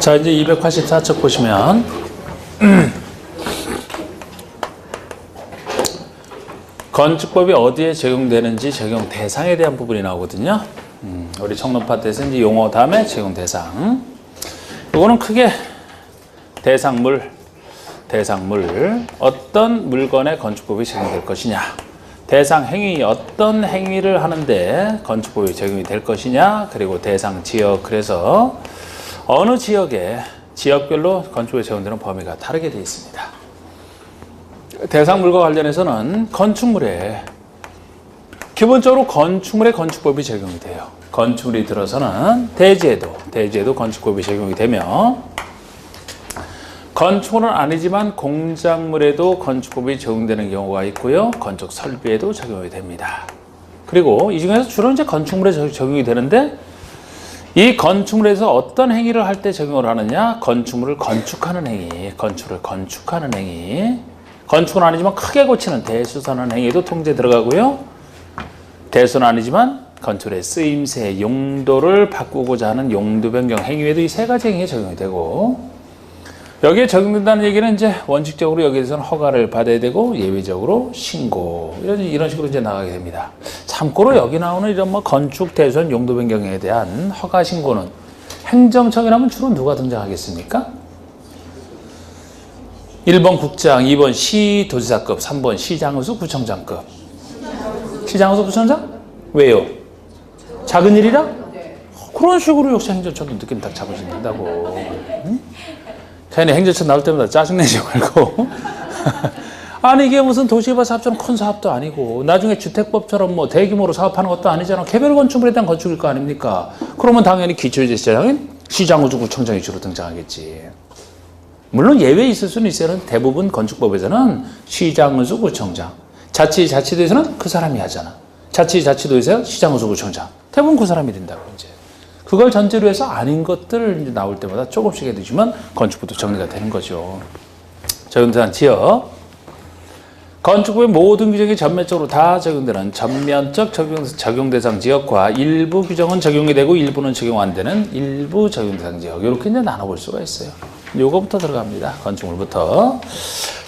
자, 이제 284쪽 보시면 건축법이 어디에 적용되는지 적용 대상에 대한 부분이 나오거든요. 우리 청론 파트에서 이제 용어 다음에 적용 대상. 이거는 크게 대상물, 어떤 물건에 건축법이 적용될 것이냐, 대상 행위, 어떤 행위를 하는데 건축법이 적용이 될 것이냐, 그리고 대상 지역, 그래서 어느 지역에 지역별로 건축법에 적용되는 범위가 다르게 되어 있습니다. 대상물과 관련해서는 건축물에 기본적으로 건축물에 건축법이 적용이 돼요. 건축물이 들어서는 대지에도 건축법이 적용이 되며, 건축물은 아니지만 공작물에도 건축법이 적용되는 경우가 있고요. 건축 설비에도 적용이 됩니다. 그리고 이 중에서 주로 이제 건축물에 적용이 되는데, 이 건축물에서 어떤 행위를 할 때 적용을 하느냐? 건축물을 건축하는 행위, 건축은 아니지만 크게 고치는 대수선하는 행위에도 통제 들어가고요. 대수는 아니지만 건축의 쓰임새, 용도를 바꾸고자 하는 용도 변경 행위에도 이 세 가지 행위에 적용이 되고, 여기에 적용된다는 얘기는 이제 원칙적으로 여기에서는 허가를 받아야 되고, 예외적으로 신고, 이런 식으로 이제 나가게 됩니다. 참고로 여기 나오는 이런 뭐 건축, 대수선, 용도 변경에 대한 허가 신고는 행정청이라면 주로 누가 등장하겠습니까? 1번 국장, 2번 시도지사급, 3번 시장의수 구청장급. 시장의수 구청장? 왜요? 작은 일이라? 그런 식으로 역시 행정처도 느낌 딱 잡으신다고. 응? 괜히 행정처 나올 때마다 짜증내지 말고. 아니 이게 무슨 도시개발 사업처럼 큰 사업도 아니고, 나중에 주택법처럼 뭐 대규모로 사업하는 것도 아니잖아. 개별 건축물에 대한 건축일 거 아닙니까? 그러면 당연히 기초제시장인 시장의수 구청장이 주로 등장하겠지. 물론 예외 있을 수는 있어요. 대부분 건축법에서는 시장의수 구청장, 자치도에서는 그 사람이 하잖아. 자치도에서 시장의수 구청장, 대부분 그 사람이 된다고. 이제 그걸 전제로 해서 아닌 것들 이제 나올 때마다 조금씩 해두시면 건축법도 정리가 되는 거죠. 적용대상 지역, 건축법의 모든 규정이 전면적으로 다 적용되는 전면적 적용대상 지역과 일부 규정은 적용이 되고 일부는 적용 안 되는 일부 적용대상 지역, 이렇게 이제 나눠볼 수가 있어요. 요거부터 들어갑니다. 건축물부터.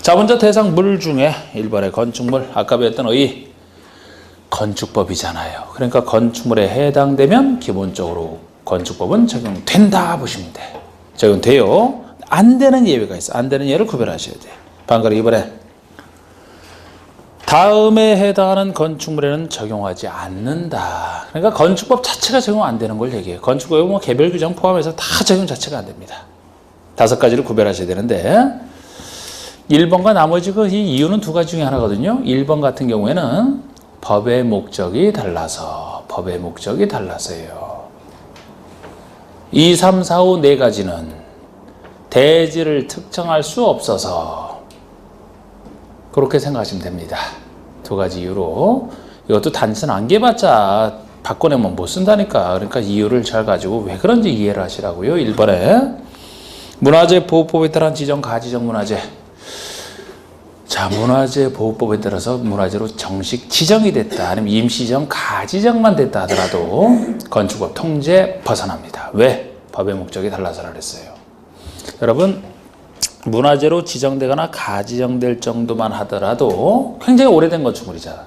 자, 먼저 대상물 중에 1번의 건축물, 아까 배웠던 의 건축법이잖아요. 그러니까 건축물에 해당되면 기본적으로 건축법은 적용된다 보시면 돼. 적용돼요. 안 되는 예외가 있어. 안 되는 예를 구별하셔야 돼. 방금 이번에 다음에 해당하는 건축물에는 적용하지 않는다. 그러니까 건축법 자체가 적용 안 되는 걸 얘기해요. 건축법에 뭐 개별 규정 포함해서 다 적용 자체가 안 됩니다. 5가지를 구별하셔야 되는데, 1번과 나머지 이 이유는 2가지 중에 하나거든요. 1번 같은 경우에는 법의 목적이 달라서예요. 2, 3, 4, 5, 4가지는 대지를 특정할 수 없어서 그렇게 생각하시면 됩니다. 2가지 이유로. 이것도 단순 안개봤자 바꿔내면 못 쓴다니까. 그러니까 이유를 잘 가지고 왜 그런지 이해를 하시라고요. 1번에 문화재 보호법에 따른 지정, 가지정 문화재. 자, 문화재 보호법에 따라서 문화재로 정식 지정이 됐다, 아니면 임시지정, 가지정만 됐다 하더라도 건축법 통제 벗어납니다. 왜? 법의 목적이 달라서라 그랬어요. 여러분, 문화재로 지정되거나 가지정될 정도만 하더라도 굉장히 오래된 건축물이잖아.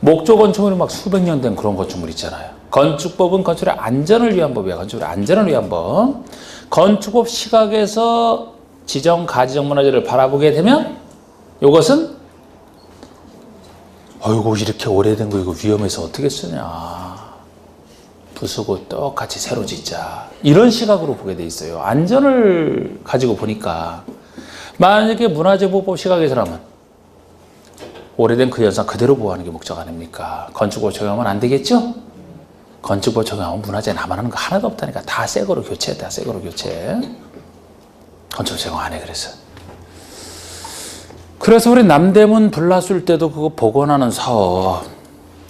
목조 건축물이 막 수백 년 된 그런 건축물 있잖아요. 건축법은 건축의 안전을 위한 법이야. 건축의 안전을 위한 법. 건축법 시각에서 지정, 가지정 문화재를 바라보게 되면 이것은 어이구 이렇게 오래된 거 이거 위험해서 어떻게 쓰냐, 부수고 똑같이 새로 짓자, 이런 시각으로 보게 돼 있어요. 안전을 가지고 보니까. 만약에 문화재보호법 시각에서라면 오래된 그 현상 그대로 보호하는 게 목적 아닙니까? 건축법 적용하면 안 되겠죠? 건축법 적용하면 문화재 남아나는 거 하나도 없다니까. 다 새 거로 교체. 건축법 적용 안 해. 그래서 우리 남대문 불났을 때도 그거 복원하는 사업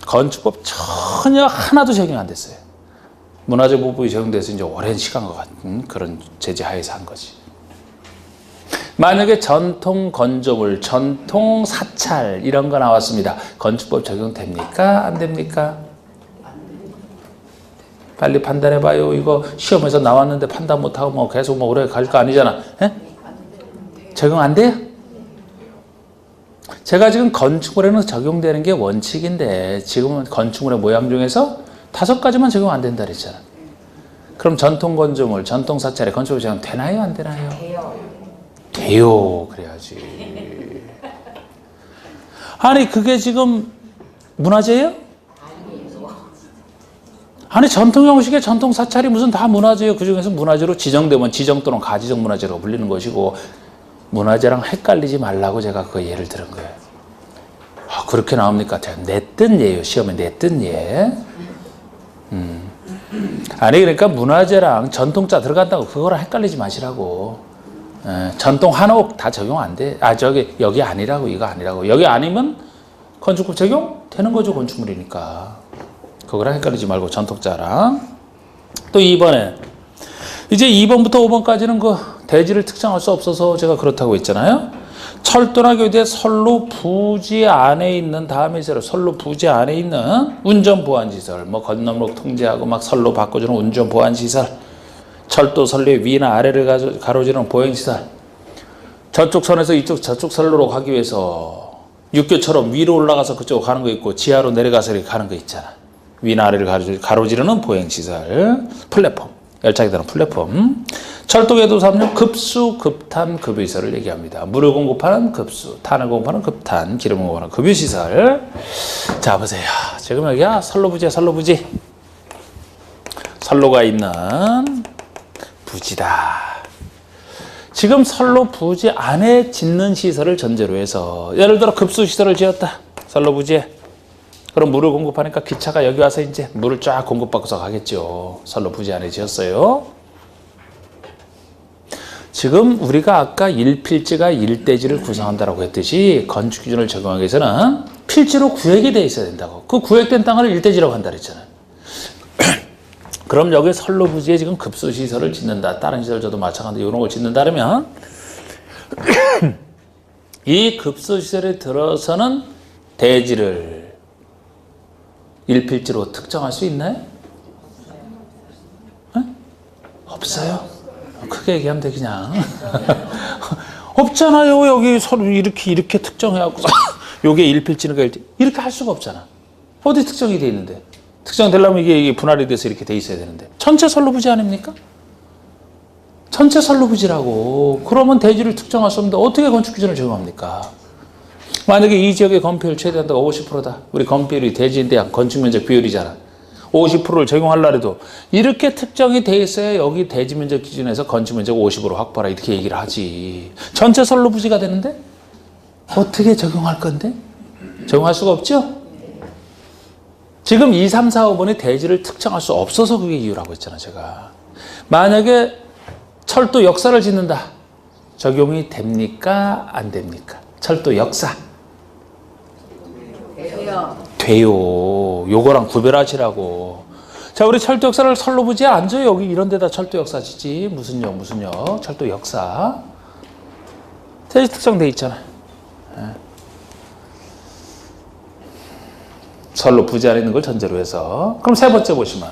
건축법 전혀 하나도 적용 안 됐어요. 문화재보호법이 적용돼서 이제 오랜 시간과 같은 그런 제재 하에서 한 거지. 만약에 전통 건조물, 전통 사찰 이런 거 나왔습니다. 건축법 적용됩니까? 안 됩니까? 빨리 판단해봐요. 이거 시험에서 나왔는데 판단 못하고 뭐 계속 뭐 오래 갈 거 아니잖아. 에? 적용 안 돼요? 제가 지금 건축물에는 적용되는 게 원칙인데 지금은 건축물의 모양 중에서 5가지만 적용 안 된다 그랬잖아. 그럼 전통 건축물, 전통 사찰에 건축물 적용 되나요? 안 되나요? 돼요. 그래야지. 아니 그게 지금 문화재예요? 아니 전통 형식의 전통 사찰이 무슨 다 문화재예요. 그중에서 문화재로 지정되면 지정 또는 가지정 문화재로 불리는 것이고 문화재랑 헷갈리지 말라고 제가 그 예를 들은 거예요. 아, 그렇게 나옵니까? 냈던 예요. 시험에 냈던 예. 아니 그러니까 문화재랑 전통자 들어간다고 그거랑 헷갈리지 마시라고. 전통 한옥 다 적용 안 돼. 아 저기 여기 아니라고 이거 아니라고. 여기 아니면 건축법 적용 되는 거죠. 건축물이니까. 그거랑 헷갈리지 말고 전통자랑. 또 2번에 이제 2번부터 5번까지는 그 대지를 특정할 수 없어서 제가 그렇다고 했잖아요. 철도나 교대 선로 부지 안에 있는 다음에 있어요. 선로 부지 안에 있는 운전 보안 시설, 뭐 건너목 통제하고 막 선로 바꿔주는 운전 보안 시설, 철도 선로의 위나 아래를 가로지르는 보행 시설. 저쪽 선에서 이쪽 저쪽 선로로 가기 위해서 육교처럼 위로 올라가서 그쪽으로 가는 거 있고 지하로 내려가서 이렇게 가는 거 있잖아. 위나 아래를 가로지르는 보행 시설, 플랫폼. 열차에 대한 플랫폼. 철도계도 3종 급수, 급탄, 급유시설을 얘기합니다. 물을 공급하는 급수, 탄을 공급하는 급탄, 기름을 공급하는 급유시설. 자 보세요. 지금 여기야 선로부지야. 선로부지. 선로가 있는 부지다. 지금 선로 부지 안에 짓는 시설을 전제로 해서 예를 들어 급수시설을 지었다. 선로부지에. 그럼 물을 공급하니까 기차가 여기 와서 이제 물을 쫙 공급받고서 가겠죠. 선로 부지 안에 지었어요. 지금 우리가 아까 1필지가 1대지를 구성한다고 했듯이 건축 기준을 적용하기 위해서는 필지로 구획이 돼 있어야 된다고. 그 구획된 땅을 1대지라고 한다 그랬잖아요. 그럼 여기 선로 부지에 지금 급수시설을 짓는다. 다른 시설 저도 마찬가지로 이런 걸 짓는다 그러면 이 급수시설에 들어서는 대지를 1필지로 특정할 수 있나요? 네? 없어요. 크게 얘기하면 돼 그냥. 없잖아요. 여기 서로 이렇게 특정해갖고 요게 1필지니까 1필지 이렇게 할 수가 없잖아. 어디 특정이 돼 있는데. 특정되려면 이게 분할이 돼서 이렇게 돼 있어야 되는데. 전체 선로부지 아닙니까? 전체 선로부지라고. 그러면 대지를 특정할 수 없는데 어떻게 건축기준을 적용합니까? 만약에 이 지역의 건폐율 최대한도가 50%다. 우리 건폐율이 대지에 대한 건축면적 비율이잖아. 50%를 적용하려고 해도 이렇게 특정이 돼 있어야 여기 대지면적 기준에서 건축면적 50% 확보하라 이렇게 얘기를 하지. 전체 선로부지가 되는데 어떻게 적용할 건데? 적용할 수가 없죠? 지금 2, 3, 4, 5번이 대지를 특정할 수 없어서 그게 이유라고 했잖아 제가. 만약에 철도 역사를 짓는다. 적용이 됩니까? 안 됩니까? 철도 역사. 돼요. 요거랑 구별하시라고. 자, 우리 철도 역사를 선로부지에 앉아요. 여기 이런 데다 철도 역사 짓지. 무슨 역. 철도 역사. 대지 특정돼 있잖아. 선로 부지 안에 있는 걸 전제로 해서. 그럼 세 번째 보시면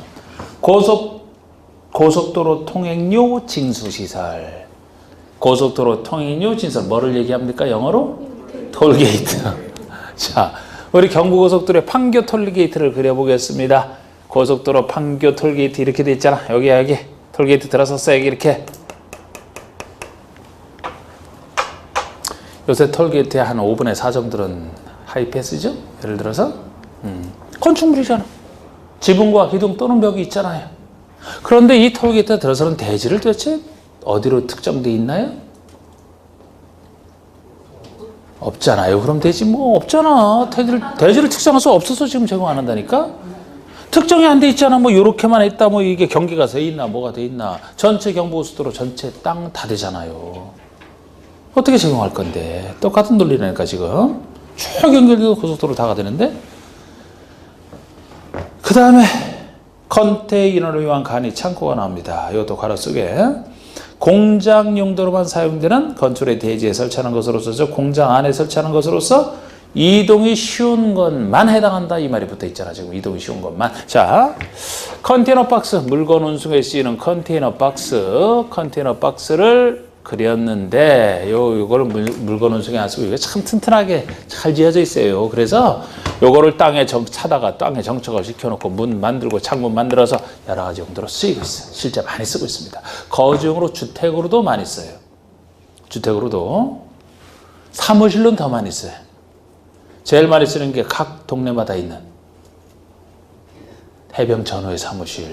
고속도로 통행료 징수시설. 고속도로 통행료 징수. 뭐를 얘기합니까? 영어로? 톨게이트. 자, 우리 경부고속도로의 판교 톨게이트를 그려보겠습니다. 고속도로 판교 톨게이트 이렇게 돼 있잖아. 여기야 여기. 톨게이트 들어섰어 여기 이렇게. 요새 톨게이트의 한 5분의 4 정도는 하이패스죠? 예를 들어서 건축물이잖아. 지붕과 기둥 또는 벽이 있잖아요. 그런데 이 톨게이트에 들어서는 대지를 도대체 어디로 특정돼 있나요? 없잖아요. 그럼 대지 뭐 없잖아. 대지를 특정할 수 없어서 지금 적용 안 한다니까? 특정이 안 돼 있잖아. 뭐 요렇게만 했다. 뭐 이게 경계가 돼 있나 뭐가 돼 있나. 전체 경부고속도로 전체 땅 다 되잖아요. 어떻게 적용할 건데? 똑같은 논리라니까 지금. 쭉 연결돼도 고속도로 다가 되는데. 그 다음에 컨테이너를 위한 간이 창고가 나옵니다. 이것도 괄호 속에 공장 용도로만 사용되는 건축의 대지에 설치하는 것으로서 공장 안에 설치하는 것으로서 이동이 쉬운 것만 해당한다 이 말이 붙어 있잖아. 지금 이동이 쉬운 것만. 자, 컨테이너 박스, 물건 운송에 쓰이는 컨테이너 박스를 그렸는데 요거를 물건 운송에 안 쓰고 이게 참 튼튼하게 잘 지어져 있어요. 그래서 요거를 땅에 차다가 땅에 정착을 시켜놓고 문 만들고 창문 만들어서 여러 가지 용도로 쓰이고 있어요. 실제 많이 쓰고 있습니다. 거주용으로 주택으로도 많이 써요. 주택으로도. 사무실로는 더 많이 써요. 제일 많이 쓰는 게 각 동네마다 있는 해병 전후의 사무실.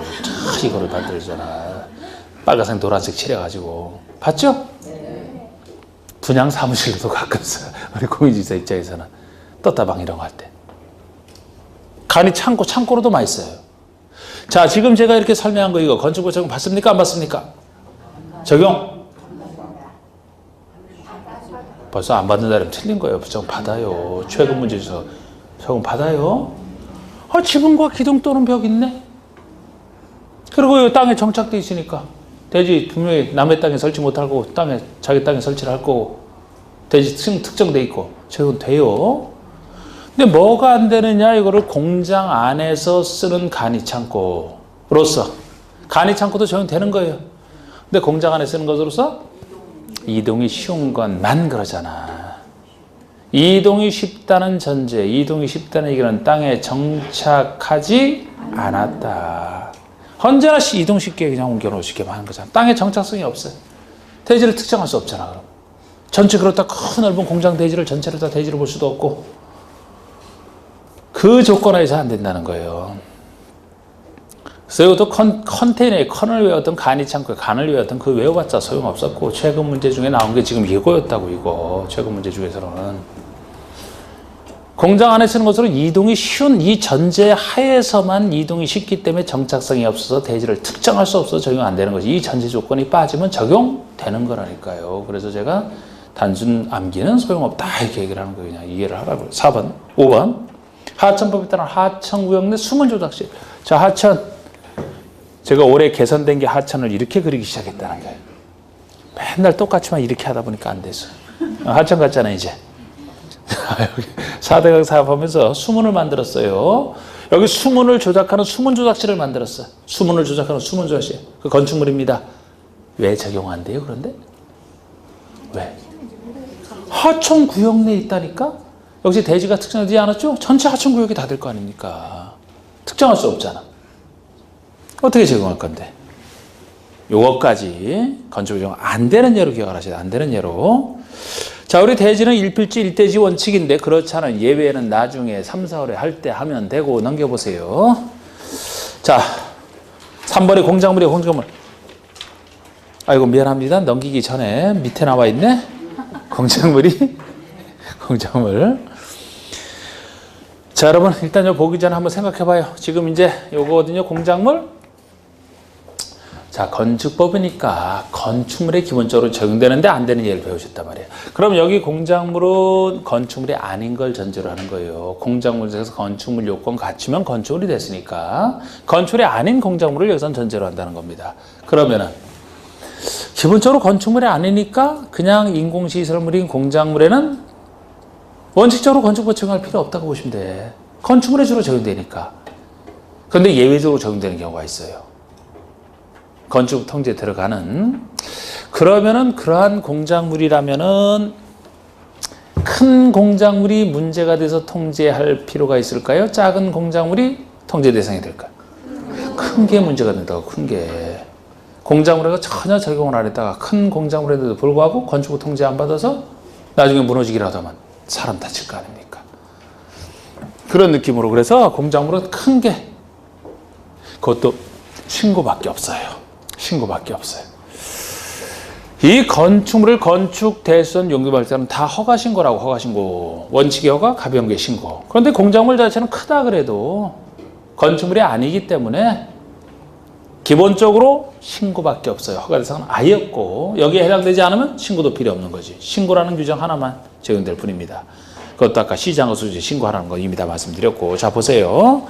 이거를 만들잖아. 빨간색 노란색 칠해가지고. 봤죠? 네. 분양 사무실로도 가끔 써요. 우리 공인지사 입장에서는. 떴다방 이런 거 할 때. 간이 창고로도 많이 써요. 자, 지금 제가 이렇게 설명한 거 이거 건축부 적용 받습니까? 안 받습니까? 적용? 벌써 안 받는다면 틀린 거예요. 적용 받아요. 최근 문제에서 적용 받아요. 지붕과 기둥 또는 벽 있네. 그리고 땅에 정착돼 있으니까 대지 분명히 남의 땅에 설치 못하고 자기 땅에 설치를 할 거고 대지 특정돼 있고 적용돼요. 근데 뭐가 안 되느냐 이거를 공장 안에서 쓰는 간이창고로서 간이창고도 적용되는 거예요. 근데 공장 안에 쓰는 것으로서 이동이 쉬운 것만 그러잖아. 이동이 쉽다는 전제, 이동이 쉽다는 얘기는 땅에 정착하지 않았다. 언제나 이동 쉽게 그냥 옮겨놓으시게만 하는 거잖아. 땅에 정착성이 없어요. 대지를 특정할 수 없잖아. 그럼. 전체 그렇다 큰 넓은 공장 대지를 전체를 다 대지를 볼 수도 없고 그 조건하에서 안 된다는 거예요. 그래서 이것도 컨테이너의 컨을 외웠던 간이창고의 간을 외웠던 그 외워봤자 소용없었고 최근 문제 중에 나온 게 지금 이거였다고 이거. 최근 문제 중에서는. 공장 안에 쓰는 것으로 이동이 쉬운 이 전제 하에서만 이동이 쉽기 때문에 정착성이 없어서 대지를 특정할 수 없어서 적용 안 되는 거지. 이 전제 조건이 빠지면 적용되는 거라니까요. 그래서 제가 단순 암기는 소용없다 이렇게 얘기를 하는 거예요. 그냥 이해를 하라고요. 4번, 5번. 하천법에 따른 하천구역 내 숨은 조작실. 자, 하천. 제가 올해 개선된 게 하천을 이렇게 그리기 시작했다는 거예요. 맨날 똑같이만 이렇게 하다 보니까 안 됐어요. 하천 같잖아요, 이제. 여기 4대강 사업하면서 수문을 만들었어요. 여기 수문을 조작하는 수문 조작실을 만들었어요. 수문을 조작하는 수문 조작실. 그 건축물입니다. 왜 적용 안 돼요, 그런데? 왜? 하천구역 내에 있다니까? 역시 대지가 특정되지 않았죠? 전체 하천구역이 다 될 거 아닙니까? 특정할 수 없잖아. 어떻게 적용할 건데? 요것까지 건축 적용 안 되는 예로 기억을 하셔야 돼요. 안 되는 예로. 자, 우리 대지는 1필지 1대지 원칙인데 그렇지 않은 예외는 나중에 3, 4월에 할 때 하면 되고 넘겨보세요. 자, 3번에 공작물이에요. 공작물. 아이고 미안합니다. 넘기기 전에 밑에 나와 있네. 공작물이. 공작물. 자, 여러분 일단 요 보기 전에 한번 생각해 봐요. 지금 이제 요거거든요. 공작물. 자, 건축법이니까 건축물에 기본적으로 적용되는데 안 되는 예를 배우셨단 말이에요. 그럼 여기 공작물은 건축물이 아닌 걸 전제로 하는 거예요. 공작물에서 건축물 요건 갖추면 건축물이 됐으니까 건축물이 아닌 공작물을 여기서 전제로 한다는 겁니다. 그러면은 기본적으로 건축물이 아니니까 그냥 인공시설물인 공작물에는 원칙적으로 건축법 적용할 필요 없다고 보시면 돼. 건축물에 주로 적용되니까. 그런데 예외적으로 적용되는 경우가 있어요. 건축 통제에 들어가는. 그러면은 그러한 공작물이라면은 큰 공작물이 문제가 돼서 통제할 필요가 있을까요? 작은 공작물이 통제 대상이 될까요? 큰 게 문제가 된다고. 큰 게. 공작물에 전혀 적용을 안 했다가 큰 공작물에도 불구하고 건축부 통제 안 받아서 나중에 무너지기라도 하면 사람 다칠 거 아닙니까? 그런 느낌으로. 그래서 공작물은 큰 게 그것도 신고밖에 없어요. 신고밖에 없어요. 이 건축물을 건축 대수선 용도할 때는 다 허가 신고라고. 허가 신고. 원칙의 허가, 가벼운 게 신고. 그런데 공작물 자체는 크다 그래도 건축물이 아니기 때문에 기본적으로 신고밖에 없어요. 허가 대상은 아예 없고 여기에 해당되지 않으면 신고도 필요 없는 거지. 신고라는 규정 하나만 적용될 뿐입니다. 그것도 아까 시장의 수지 신고하라는 거 이미 다 말씀드렸고. 자, 보세요.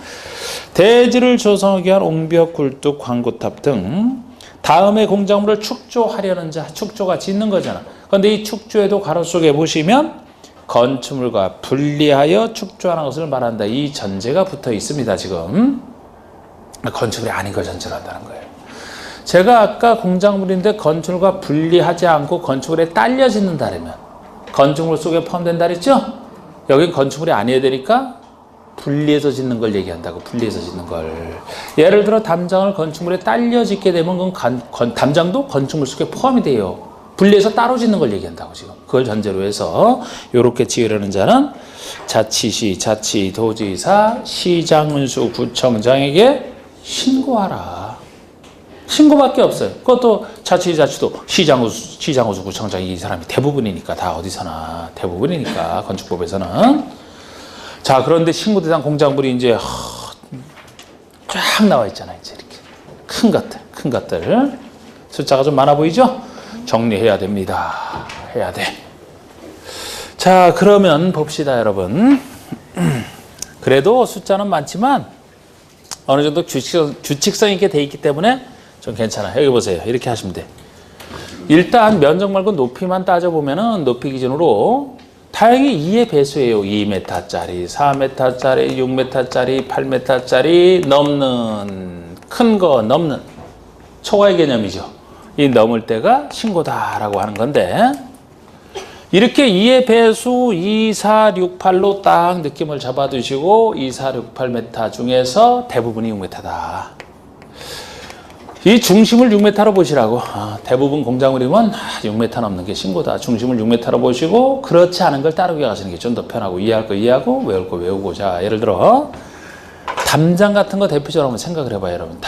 대지를 조성하기 위한 옹벽, 굴뚝, 광고탑 등 다음에 공작물을 축조하려는 자, 축조가 짓는 거잖아. 그런데 이 축조에도 가로 속에 보시면 건축물과 분리하여 축조하는 것을 말한다. 이 전제가 붙어 있습니다. 지금 건축물이 아닌 걸 전제로 한다는 거예요. 제가 아까 공작물인데 건축물과 분리하지 않고 건축물에 딸려 짓는다면 건축물 속에 포함된다 그랬죠? 여기 건축물이 아니어야 되니까 분리해서 짓는 걸 얘기한다고. 분리해서 짓는 걸. 예를 들어 담장을 건축물에 딸려 짓게 되면 그건 담장도 건축물 속에 포함이 돼요. 분리해서 따로 짓는 걸 얘기한다고 지금. 그걸 전제로 해서 이렇게 지으려는 자는 자치시, 자치도지사, 시장군수, 구청장에게 신고하라. 신고밖에 없어요. 그것도 자치도 시장군수, 구청장이 이 사람이 대부분이니까 다 어디서나 대부분이니까 건축법에서는. 자, 그런데 신고 대상 공작물이 이제 쫙 나와 있잖아요. 이제 이렇게 큰 것들 숫자가 좀 많아 보이죠? 정리해야 됩니다. 해야 돼. 자, 그러면 봅시다, 여러분. 그래도 숫자는 많지만 어느 정도 규칙성 있게 돼 있기 때문에 좀 괜찮아요. 여기 보세요. 이렇게 하시면 돼. 일단 면적 말고 높이만 따져보면은 높이 기준으로 다행히 2의 배수예요. 2m짜리, 4m짜리, 6m짜리, 8m짜리 넘는 큰 거 넘는 초과의 개념이죠. 이 넘을 때가 신고다라고 하는 건데 이렇게 2의 배수 2, 4, 6, 8로 딱 느낌을 잡아두시고 2, 4, 6, 8m 중에서 대부분이 6m다. 이 중심을 6m로 보시라고. 대부분 공작물이면 6m 넘는 게 신고다. 중심을 6m로 보시고 그렇지 않은 걸 따르게 가시는 게 좀 더 편하고 이해할 거 이해하고 외울 거 외우고. 자, 예를 들어 담장 같은 거 대표적으로 한번 생각을 해봐요, 여러분.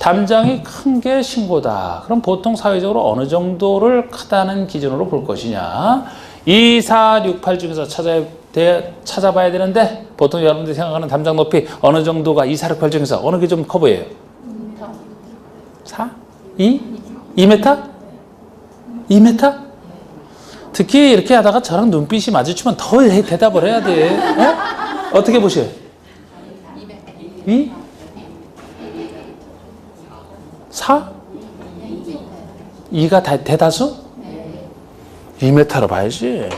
담장이 큰 게 신고다. 그럼 보통 사회적으로 어느 정도를 크다는 기준으로 볼 것이냐. 2, 4, 6, 8 중에서 찾아봐야 되는데 보통 여러분들이 생각하는 담장 높이 어느 정도가 2, 4, 6, 8 중에서 어느 게 좀 커 보여요? 4? 2? 2m? 2m? 특히 이렇게 하다가 저랑 눈빛이 마주치면 더 대답을 해야 돼. 어떻게 보셔요? 2? 4? 2가 대다수? 2m로 봐야지.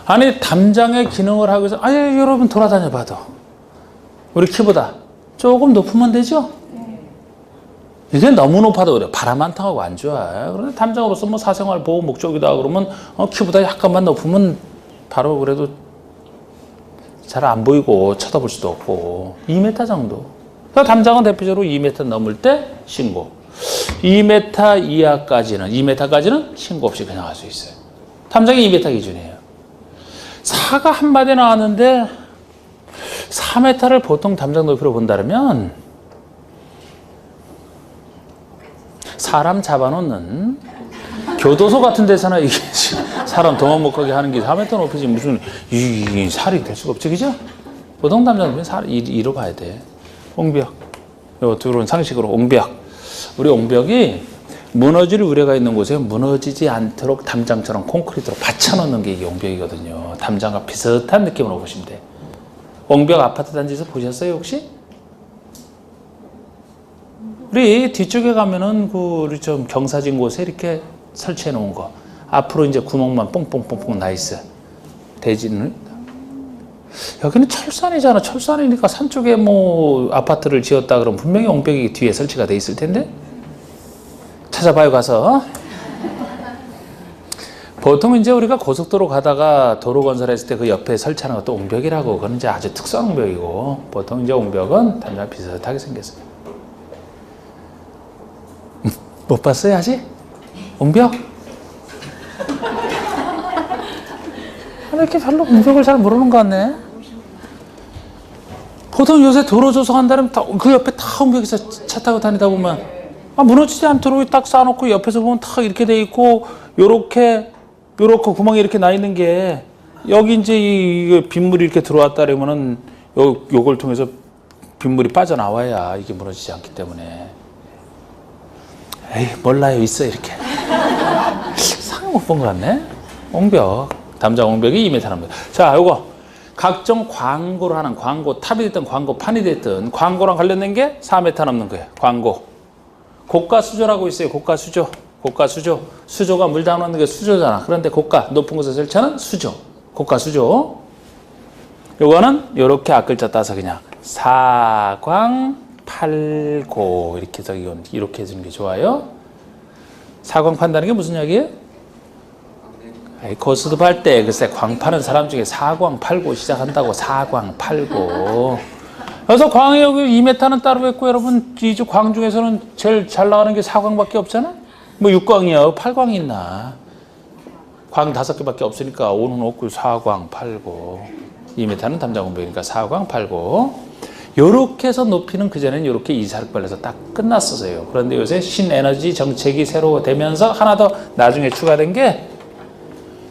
아니 담장의 기능을 하기 위해서 여러분 돌아다녀 봐도 우리 키보다 조금 높으면 되죠? 이게 너무 높아도 그래. 바람 안 타고 안 좋아. 그런데 담장으로서 뭐 사생활 보호 목적이다 그러면 키보다 약간만 높으면 바로 그래도 잘 안 보이고 쳐다볼 수도 없고 2m 정도. 그러니까 담장은 대표적으로 2m 넘을 때 신고. 2m 이하까지는 2m까지는 신고 없이 그냥 할 수 있어요. 담장이 2m 기준이에요. 4가 한 마디 나왔는데 4m를 보통 담장 높이로 본다면 사람 잡아놓는 교도소 같은 데서나 이게 사람 도망 못 가게 하는 게 4m 높이지 무슨 이 살이 될 수가 없지, 그죠? 보통 담장 높이는 살 2로 봐야 돼. 옹벽. 요 둘은 상식으로 옹벽. 우리 옹벽이 무너질 우려가 있는 곳에 무너지지 않도록 담장처럼 콘크리트로 받쳐놓는 게 이게 옹벽이거든요. 담장과 비슷한 느낌으로 보시면 돼. 옹벽 아파트 단지에서 보셨어요, 혹시? 우리 뒤쪽에 가면은 우리 좀 경사진 곳에 이렇게 설치해 놓은 거. 앞으로 이제 구멍만 뽕뽕뽕뽕 나 있어. 대지는. 여기는 철산이잖아. 철산이니까 산 쪽에 뭐 아파트를 지었다 그러면 분명히 옹벽이 뒤에 설치가 돼 있을 텐데. 찾아봐요, 가서. 보통 이제 우리가 고속도로 가다가 도로 건설했을 때 그 옆에 설치하는 것도 옹벽이라고. 그건 이제 아주 특수한 옹벽이고, 보통 이제 옹벽은 담장 비슷하게 생겼어요. 못 봤어요, 아직? 옹벽? 이렇게 별로 옹벽을 잘 모르는 것 같네. 보통 요새 도로 조성한다면 그 옆에 다 옹벽에서 차 타고 다니다 보면 무너지지 않도록 딱 쌓아놓고 옆에서 보면 탁 이렇게 돼 있고 요렇게 구멍이 이렇게 나 있는 게 여기 이제 이 빗물이 이렇게 들어왔다 그러면은 요걸 통해서 빗물이 빠져나와야 이게 무너지지 않기 때문에. 에이, 몰라요. 있어, 이렇게. 상을 못 본 것 같네. 옹벽. 담장 옹벽이 2m 합니다. 자, 요거. 각종 광고를 하는 광고, 탑이 됐든 광고판이 됐든 광고랑 관련된 게 4m 넘는 거예요. 광고. 고가수조라고 있어요. 고가수조. 고가 수조. 수조가 물 담는 게 수조잖아. 그런데 고가 높은 곳에 설치하는 수조. 고가 수조. 요거는 요렇게 앞글자 따서 그냥 사광팔고 이렇게 해서 이건 이렇게 해주는 게 좋아요. 사광 판다는 게 무슨 이야기예요? 고스톱 할 때 글쎄 광 파는 사람 중에 사광팔고 시작한다고. 사광팔고. 그래서 광이 여기 2m는 따로 있고 여러분 이 광 중에서는 제일 잘 나가는 게 사광밖에 없잖아. 뭐 6광이야 8광이 있나. 광 5개밖에 없으니까 5는 없고 사광 8고 2m는 담자공백이니까 사광 8고 요렇게 해서 높이는 그전에는 요렇게 이사륵발에서 딱 끝났었어요. 그런데 요새 신에너지 정책이 새로 되면서 하나 더 나중에 추가된 게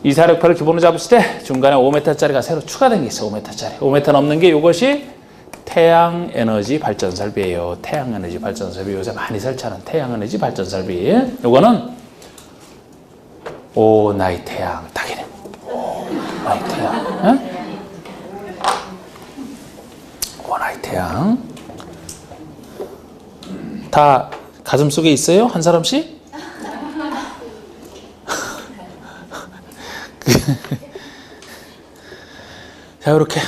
이사륵발을 기본으로 잡았을 때 중간에 5m짜리가 새로 추가된 게 있어. 5m짜리 5m 넘는 게 요것이 태양에너지 발전 설비예요. 태양에너지 발전 설비 요새 많이 설치하는 태양에너지 발전 설비. 요거는 오 나이 태양 딱이네. 오 나이 태양. 응? 오 나이 태양. 다 가슴 속에 있어요? 한 사람씩? 자 이렇게.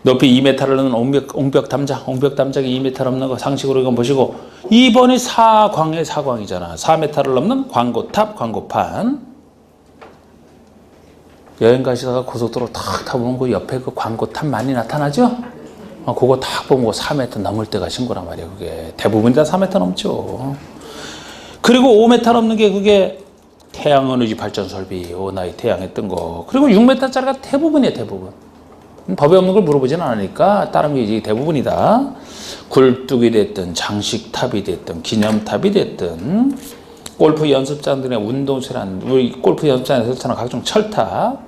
높이 2m를 넣는 옹벽 담장, 옹벽 담장이 2m 넘는 거 상식으로 이건 보시고 2번이 사광의 사광이잖아. 4m를 넘는 광고탑, 광고판. 여행 가시다가 고속도로 탁 타보면 그 옆에 그 광고탑 많이 나타나죠? 그거 탁 보면 4m 넘을 때가 신고란 말이에요. 그게 대부분이 다 4m 넘죠. 그리고 5m 넘는 게 그게 태양에너지 발전 설비, 오나이 태양에 뜬 거. 그리고 6m짜리가 대부분이에요, 대부분. 법에 없는 걸 물어보지는 않으니까 다른 게 이제 대부분이다. 굴뚝이 됐든 장식탑이 됐든 기념탑이 됐든 골프 연습장들의 운동처럼 우리 골프 연습장에 설치하는 각종 철탑,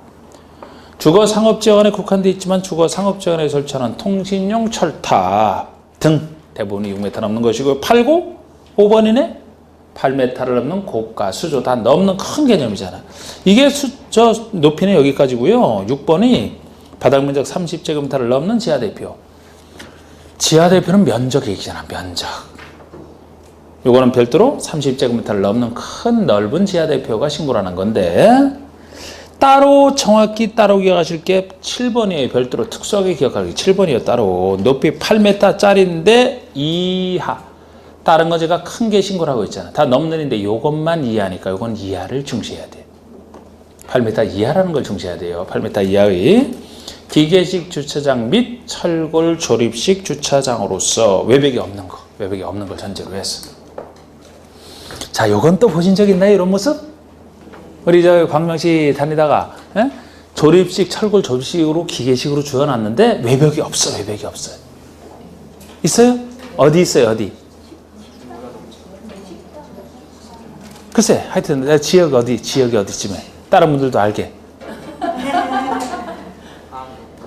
주거 상업지역안에 국한되어 있지만 주거 상업지역안에 설치하는 통신용 철탑 등 대부분이 6m 넘는 것이고 8고 5번이네 8m를 넘는 고가 수조 다 넘는 큰 개념이잖아. 이게 저 높이는 여기까지고요. 6번이 바닥 면적 30제곱미터를 넘는 지하대표. 지하대표는 면적 얘기잖아. 면적. 요거는 별도로 30제곱미터를 넘는 큰 넓은 지하대표가 신고라는 건데 따로 정확히 따로 기억하실 게 7번이에요. 별도로 특수하게 기억할 게 7번이에요. 따로. 높이 8m짜리인데 이하. 다른 거 제가 큰 게 신고를 하고 있잖아. 다 넘는데 요것만 이하니까 요건 이하를 중시해야 돼. 8m 이하라는 걸 중시해야 돼요. 8m 이하의 기계식 주차장 및 철골 조립식 주차장으로서 외벽이 없는 거. 외벽이 없는 걸 전제로 해서. 자, 요건 또 보신 적 있나요? 이런 모습? 우리 저 광명시 다니다가 조립식 철골 조립식으로 기계식으로 주어놨는데 외벽이 없어. 외벽이 없어요. 있어요? 어디 있어요? 어디? 글쎄, 하여튼 지역이 어디쯤에 다른 분들도 알게.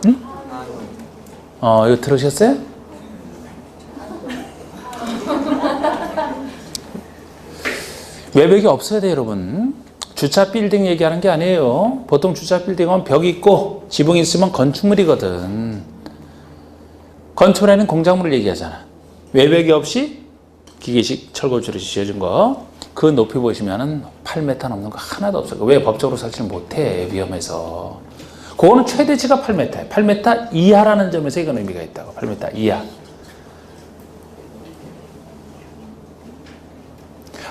응? 이거 들으셨어요? 외벽이 없어야 돼요, 여러분. 주차 빌딩 얘기하는 게 아니에요. 보통 주차 빌딩은 벽이 있고 지붕이 있으면 건축물이거든. 건축물에는 공작물을 얘기하잖아. 외벽이 없이 기계식 철골조립이 지어진 거. 그 높이 보시면은 8m 넘는 거 하나도 없어요. 왜 법적으로 설치를 못해? 위험해서. 그거는 최대치가 8m예요. 8m 이하라는 점에서 이건 의미가 있다고. 8m 이하.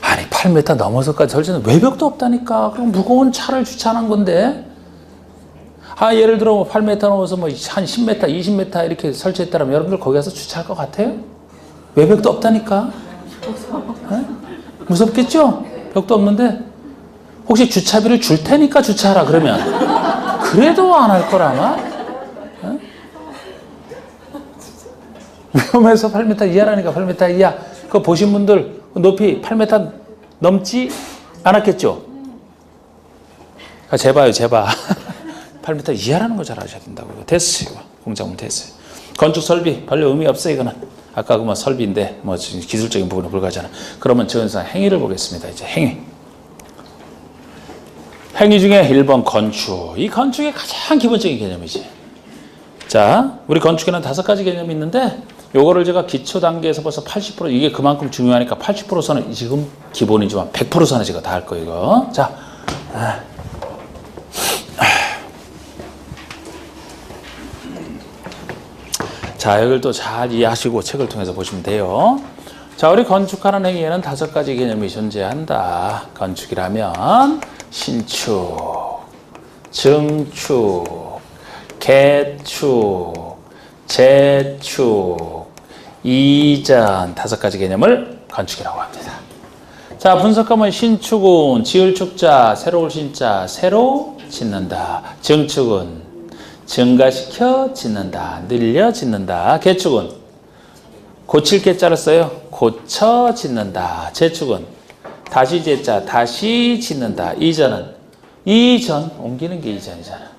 아니 8m 넘어서까지 설치는 외벽도 없다니까. 그럼 무거운 차를 주차하는 건데. 예를 들어 뭐 8m 넘어서 뭐 한 10m, 20m 이렇게 설치했다면 여러분들 거기 가서 주차할 것 같아요? 외벽도 없다니까. 무섭겠죠? 벽도 없는데 혹시 주차비를 줄 테니까 주차하라 그러면 그래도 안 할 거라마? 위험해서 8m 이하라니까. 8m 이하. 그거 보신 분들 높이 8m 넘지 않았겠죠? 제봐요, 제봐. 8m 이하라는 거 잘 아셔야 된다고. 됐어요. 공작문 됐어요. 건축 설비 별로 의미 없어요. 이거는 아까 그 뭐 설비인데 뭐 기술적인 부분에 불과하잖아. 그러면 저은상 행위를 보겠습니다. 이제 행위. 행위 중에 1번 건축. 이 건축의 가장 기본적인 개념이지. 자, 우리 건축에는 5가지 개념이 있는데 요거를 제가 기초 단계에서 벌써 80% 이게 그만큼 중요하니까 80%선은 지금 기본이지만 100%선은 제가 다 할 거예요, 이거. 자. 자, 여기를 또 잘 이해하시고 책을 통해서 보시면 돼요. 자, 우리 건축하는 행위에는 5가지 개념이 존재한다. 건축이라면 신축, 증축, 개축, 재축, 이전 5가지 개념을 건축이라고 합니다. 자, 분석하면 신축은 지을 축자, 새로울 신자, 새로 짓는다. 증축은 증가시켜 짓는다. 늘려 짓는다. 개축은 고칠 개자를 써요. 고쳐 짓는다. 재축은 다시 재자, 다시 짓는다. 이전은 이전, 옮기는 게 이전이잖아.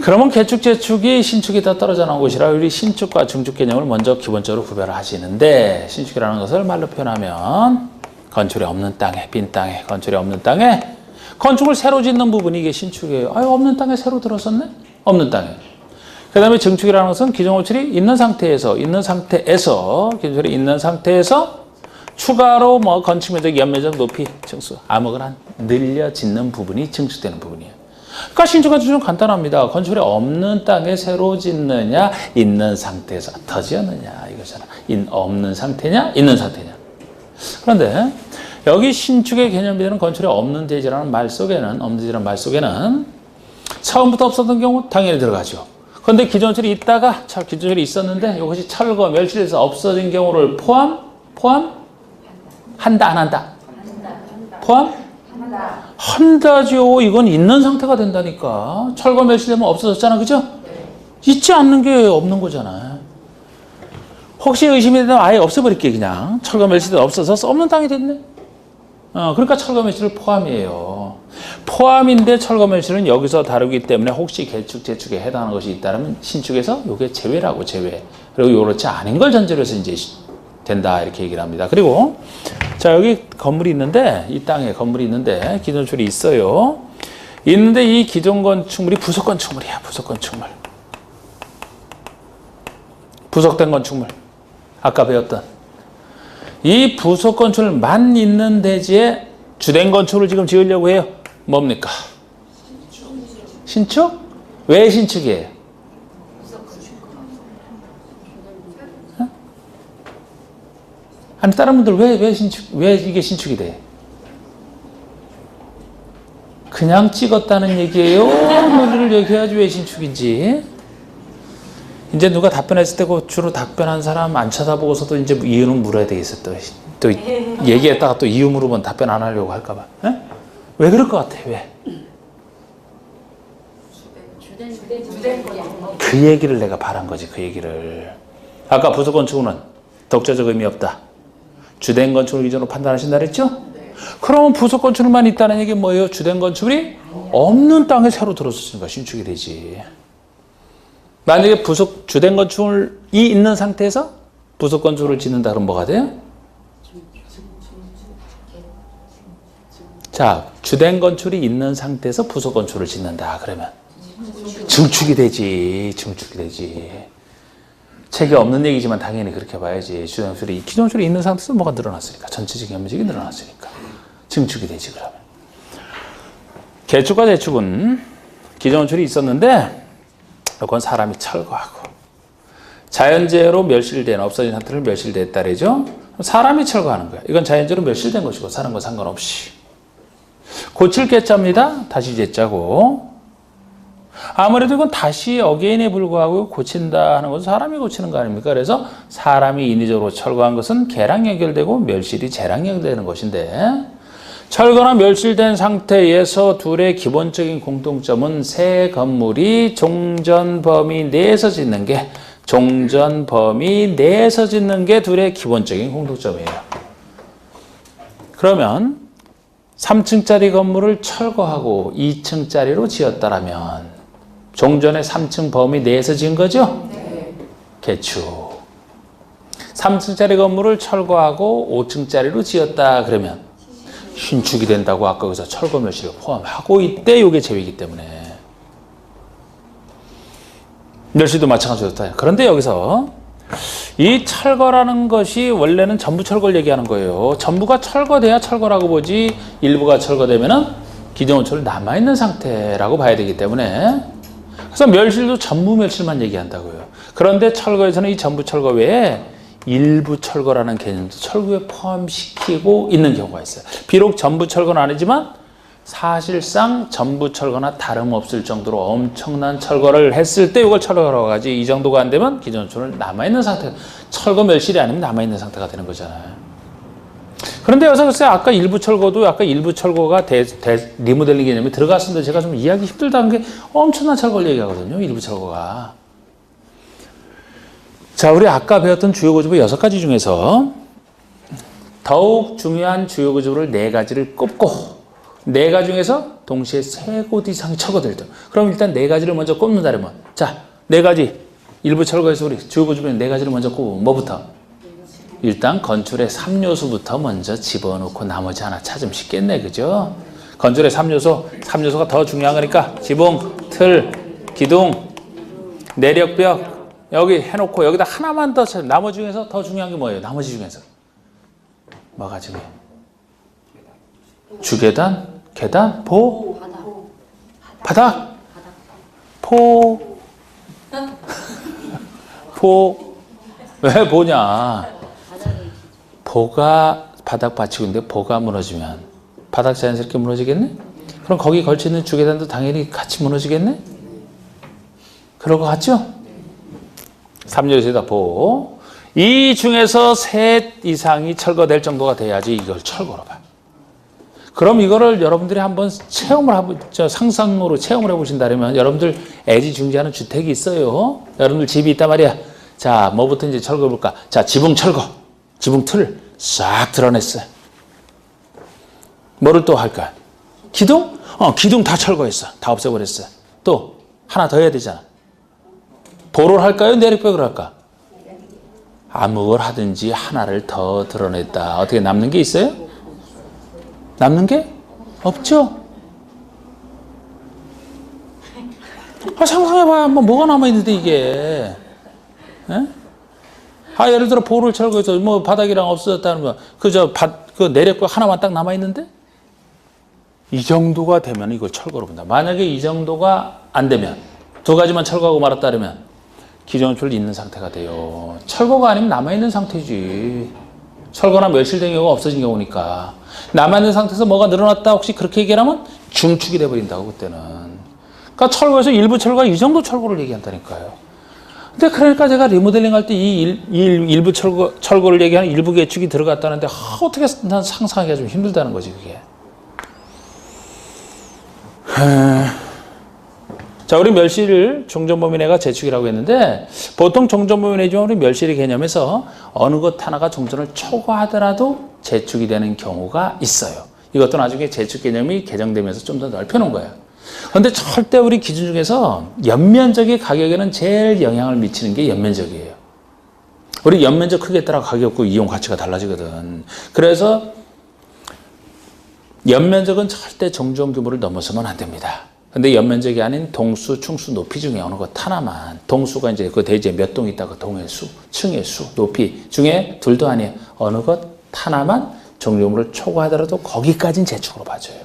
그러면 개축, 재축이 신축이 더 떨어져 나온 곳이라 우리 신축과 증축 개념을 먼저 기본적으로 구별을 하시는데, 신축이라는 것을 말로 표현하면 건축이 없는 땅에, 빈 땅에, 건축이 없는 땅에 건축을 새로 짓는 부분이 이게 신축이에요. 아유, 없는 땅에 새로 들어섰네? 없는 땅에. 그 다음에 증축이라는 것은 기존 건축이 있는 상태에서 추가로 뭐 건축 면적, 연면적, 높이, 층수 아무거나 늘려 짓는 부분이 증축되는 부분이에요. 그러니까 신축은 좀 간단합니다. 건축이 없는 땅에 새로 짓느냐, 있는 상태에서 더 지었느냐 이거잖아. 없는 상태냐, 있는 상태냐. 그런데 여기 신축의 개념이 되는 건축이 없는 대지라는 말 속에는, 처음부터 없었던 경우 당연히 들어가죠. 그런데 기존 건축이 있다가 기존 건축이 있었는데 이것이 철거, 멸실해서 없어진 경우를 한다, 안 한다? 한다죠. 이건 있는 상태가 된다니까. 철거, 멸실되면 없어졌잖아, 그죠? 있지 않는 게 없는 거잖아. 혹시 의심이 되면 아예 없애버릴게, 그냥. 철거, 멸실돼 없어져서 없는 땅이 됐네. 그러니까 철거, 멸실을 포함이에요. 포함인데 철거, 멸실은 여기서 다루기 때문에 혹시 개축, 재축에 해당하는 것이 있다면 신축에서 이게 제외라고, 제외. 그리고 그렇지 않은 걸 전제로 해서 이제 된다, 이렇게 얘기를 합니다. 그리고 자, 여기 건물이 있는데, 이 땅에 건물이 있는데 기존 건축물이 있어요. 있는데 이 기존 건축물이 부속 건축물이야. 부속된 건축물. 아까 배웠던 이 부속 건축물만 있는 대지에 주된 건축을 지금 지으려고 해요. 뭡니까? 신축? 왜 신축이에요? 아니, 다른 분들 왜 이게 신축이 돼? 그냥 찍었다는 얘기예요? 논리를 얘기해야지 왜 신축인지. 이제 누가 답변했을 때 그 주로 답변한 사람 안 쳐다보고서도 이제 이유는 물어야 되겠어. 또 얘기했다가 또 이유 물으면 답변 안 하려고 할까봐. 왜 그럴 것 같아? 왜? 그 얘기를 내가 바란 거지, 그 얘기를. 아까 부속 건축은 독자적 의미 없다. 주된 건축을 기준으로 판단하신다 그랬죠? 네. 그러면 부속 건축물만 있다는 얘기는 뭐예요? 주된 건축물이 없는 땅에 새로 들어섰으니까 신축이 되지. 만약에 주된 건축물이 있는 상태에서 부속 건축을 짓는다 그러면 뭐가 돼요? 자, 주된 건축이 있는 상태에서 부속 건축을 짓는다 그러면 증축이 되지. 책이 없는 얘기지만 당연히 그렇게 봐야지. 기존 건축이 있는 상태에서 뭐가 늘어났으니까. 전체적인 면적이 늘어났으니까. 증축이 되지, 그러면. 개축과 재축은 기존 건축이 있었는데, 이건 사람이 철거하고, 자연재해로 멸실된, 없어진 상태를 멸실됐다 그러죠? 사람이 철거하는 거야. 이건 자연재해로 멸실된 것이고, 사는 건 상관없이. 고칠 개자입니다. 다시 재자고. 아무래도 이건 다시 어게인에 불과하고 고친다 하는 것은 사람이 고치는 거 아닙니까? 그래서 사람이 인위적으로 철거한 것은 개랑 연결되고 멸실이 재랑 연결되는 것인데, 철거나 멸실된 상태에서 둘의 기본적인 공통점은 새 건물이 종전 범위 내에서 짓는 게 둘의 기본적인 공통점이에요. 그러면 3층짜리 건물을 철거하고 2층짜리로 지었다라면 종전의 3층 범위 내에서 지은 거죠? 네. 개축. 3층짜리 건물을 철거하고 5층짜리로 지었다 그러면 신축이 된다고 아까 그래서 철거 멸실을 포함하고 이때 이게 제외이기 때문에 멸실도 마찬가지로 좋다. 그런데 여기서 이 철거라는 것이 원래는 전부 철거를 얘기하는 거예요. 전부가 철거돼야 철거라고 보지 일부가 철거되면은 기존호철 남아있는 상태라고 봐야 되기 때문에 그래서 멸실도 전부 멸실만 얘기한다고요. 그런데 철거에서는 이 전부 철거 외에 일부 철거라는 개념도 철거에 포함시키고 있는 경우가 있어요. 비록 전부 철거는 아니지만 사실상 전부 철거나 다름없을 정도로 엄청난 철거를 했을 때 이걸 철거라고 하지 이 정도가 안 되면 기존호철은 남아있는 상태, 철거 멸실이 아니면 남아있는 상태가 되는 거잖아요. 그런데 여기서 글쎄요, 아까 일부 철거도 아까 일부 철거가 리모델링 개념이 들어갔습니다. 제가 좀 이해하기 힘들다는 게 엄청난 철거를 얘기하거든요. 일부 철거가. 자, 우리 아까 배웠던 주요 구조부 6가지 중에서 더욱 중요한 주요 구조부를 4가지를 꼽고 4가지 중에서 동시에 3곳 이상이 철거될 때. 그럼 일단 4가지를 먼저 꼽는다면 자, 4가지 일부 철거에서 우리 주요 구조부에 4가지를 먼저 꼽으면 뭐부터? 일단 건축의 3요소부터 먼저 집어넣고 나머지 하나 찾으면 쉽겠네, 그죠? 건축의 3요소가 더 중요한 거니까 지붕, 틀, 기둥, 내력벽 여기 해놓고 여기다 하나만 더 찾으면 나머지 중에서 더 중요한 게 뭐예요? 나머지 중에서 뭐가 중요해? 주계단, 계단, 바닥, 왜 보냐? 보가 바닥 받치고 있는데 보가 무너지면 바닥 자연스럽게 무너지겠네? 그럼 거기 걸쳐있는 주계단도 당연히 같이 무너지겠네? 그럴 것 같죠? 3요소에다 보. 이 중에서 셋 이상이 철거될 정도가 돼야지 이걸 철거로 봐. 그럼 이거를 여러분들이 한번 상상으로 체험을 해보신다면 여러분들 애지중지하는 주택이 있어요. 여러분들 집이 있단 말이야. 자, 뭐부터 이제 철거해볼까? 자, 지붕 철거. 지붕 틀을 싹 드러냈어요. 뭐를 또 할까? 기둥? 기둥 다 철거했어. 다 없애버렸어. 또 하나 더 해야 되잖아. 보를 할까요? 내력벽을 할까? 아무 걸 하든지 하나를 더 드러냈다. 어떻게 남는 게 있어요? 남는 게 없죠? 상상해봐야 한번 뭐가 남아있는데 이게. 에? 예를 들어 보를 철거해서 뭐 바닥이랑 없어졌다는 그 내력벽 하나만 딱 남아있는데? 이 정도가 되면 이걸 철거로 본다. 만약에 이 정도가 안 되면 2가지만 철거하고 말았다면 기존 호철이 있는 상태가 돼요. 철거가 아니면 남아있는 상태지. 철거나 멸실된 경우가 없어진 경우니까. 남아있는 상태에서 뭐가 늘어났다 혹시 그렇게 얘기하면 중축이 돼버린다고 그때는. 그러니까 철거에서 일부 철거가 이 정도 철거를 얘기한다니까요. 근데 그러니까 제가 리모델링 할 때 이 일부 철거를 얘기하는 일부 개축이 들어갔다는데 어떻게 난 상상하기가 좀 힘들다는 거지 그게. 자, 우리 멸실 종전범위내가 재축이라고 했는데 보통 종전범위내지만 우리 멸실의 개념에서 어느 것 하나가 종전을 초과하더라도 재축이 되는 경우가 있어요. 이것도 나중에 재축 개념이 개정되면서 좀 더 넓혀놓은 거예요. 그런데 절대 우리 기준 중에서 연면적의 가격에는 제일 영향을 미치는 게 연면적이에요. 우리 연면적 크기에 따라 가격과 이용 가치가 달라지거든. 그래서 연면적은 절대 정주원 규모를 넘어서면 안 됩니다. 근데 연면적이 아닌 동수, 충수, 높이 중에 어느 것 하나만, 동수가 이제 그 대지에 몇 동 있다, 그 동의 수, 층의 수, 높이 중에 둘도 아니에요. 어느 것 하나만 정규모를 초과하더라도 거기까지는 재축으로 봐줘요.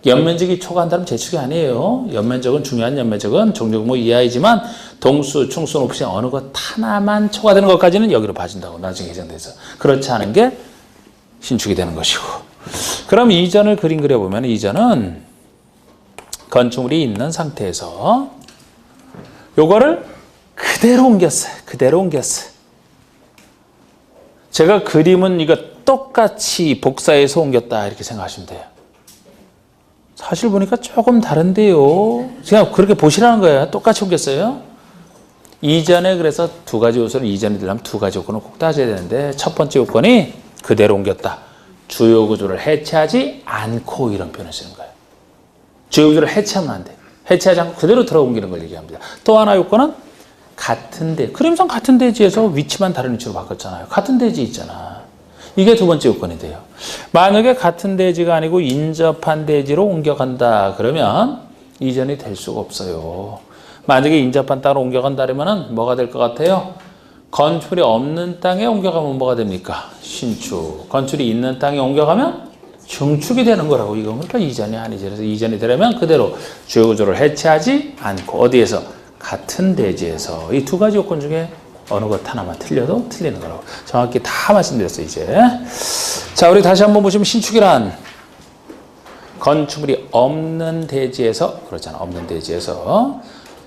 연면적이 초과한다면 재축이 아니에요. 연면적은 중요한 연면적은 정규모 이하이지만 동수, 충수, 높이 중에 어느 것 하나만 초과되는 것까지는 여기로 봐준다고 나중에 개정돼서. 그렇지 않은 게 신축이 되는 것이고. 그럼 이전을 그림 그려보면 이전은 건축물이 있는 상태에서 요거를 그대로 옮겼어요. 그대로 옮겼어요. 제가 그림은 이거 똑같이 복사해서 옮겼다 이렇게 생각하시면 돼요. 사실 보니까 조금 다른데요. 그냥 그렇게 보시라는 거예요. 똑같이 옮겼어요. 이전에 그래서 2가지 요소를 이전에 들려면 2가지 요건을 꼭 따져야 되는데 첫 번째 요건이 그대로 옮겼다. 주요 구조를 해체하지 않고 이런 표현을 쓰는 거예요. 주요 구조를 해체하면 안 돼. 해체하지 않고 그대로 들어 옮기는 걸 얘기합니다. 또 하나 요건은 같은 대, 그림상 같은 대지에서 위치만 다른 위치로 바꿨잖아요. 같은 대지 있잖아. 이게 2번째 요건이 돼요. 만약에 같은 대지가 아니고 인접한 대지로 옮겨간다 그러면 이전이 될 수가 없어요. 만약에 인접한 땅으로 옮겨간다면 뭐가 될 것 같아요? 건축물이 없는 땅에 옮겨가면 뭐가 됩니까? 신축. 건축이 있는 땅에 옮겨가면 증축이 되는 거라고. 이건 그러니까 이전이 아니지. 그래서 이전이 되려면 그대로 주요 구조를 해체하지 않고 어디에서? 같은 대지에서. 이 두 가지 요건 중에 어느 것 하나만 틀려도 틀리는 거라고. 정확히 다 말씀드렸어요, 이제. 자, 우리 다시 한번 보시면 신축이란 건축물이 없는 대지에서, 그렇잖아, 없는 대지에서.